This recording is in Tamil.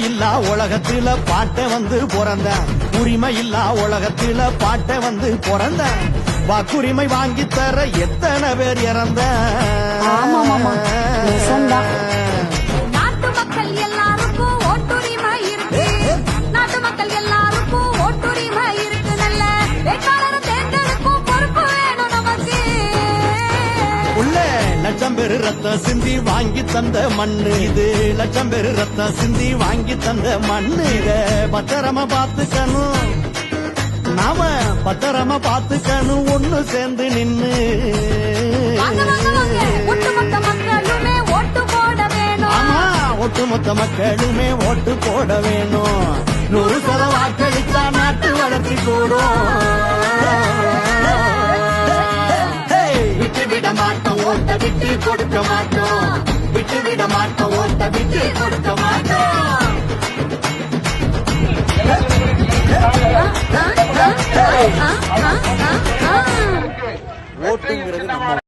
இல்லா உலகத்துல பாட்ட வந்து பிறந்த உரிமை இல்லா உலகத்துல பாட்ட வந்து பிறந்த வாக்குரிமை வாங்கி தர எத்தனை பேர் இறந்த நாட்டு மக்கள் எல்லாருக்கும் ஓட்டுரிமை இருக்கு நாட்டு மக்கள் எல்லாருக்கும் ஓட்டுரிமை இருக்கு நல்ல வேட்பாளர் தேர்ந்தெடுக்கும் பொறுப்பு வேணும் நமக்கு உள்ள லட்சம் பேரு ரத்தம் சிந்தி வாங்கி தந்த மண்ணு இது லட்சம் பேரு ரத்தம் சிந்தி வாங்கி தந்த மண்ணு இத பத்திரமா பாத்துக்கணும் நாம பத்திரமா பாத்துக்கணும் ஒண்ணு சேர்ந்து நின்னு ஒட்டுமொத்த மக்களுமே ஓட்டு போட வேணும் ஆமா ஒட்டுமொத்த மக்களுமே ஓட்டு போட வேணும் 100% வாக்களித்தா நாட்டு வளர்ச்சி கூடும் விட்டு விட மாட்டோம் ஓட்ட விட்டு கொடுக்க மாட்டோம் விட்டு விட மாட்டோம் ஓட்ட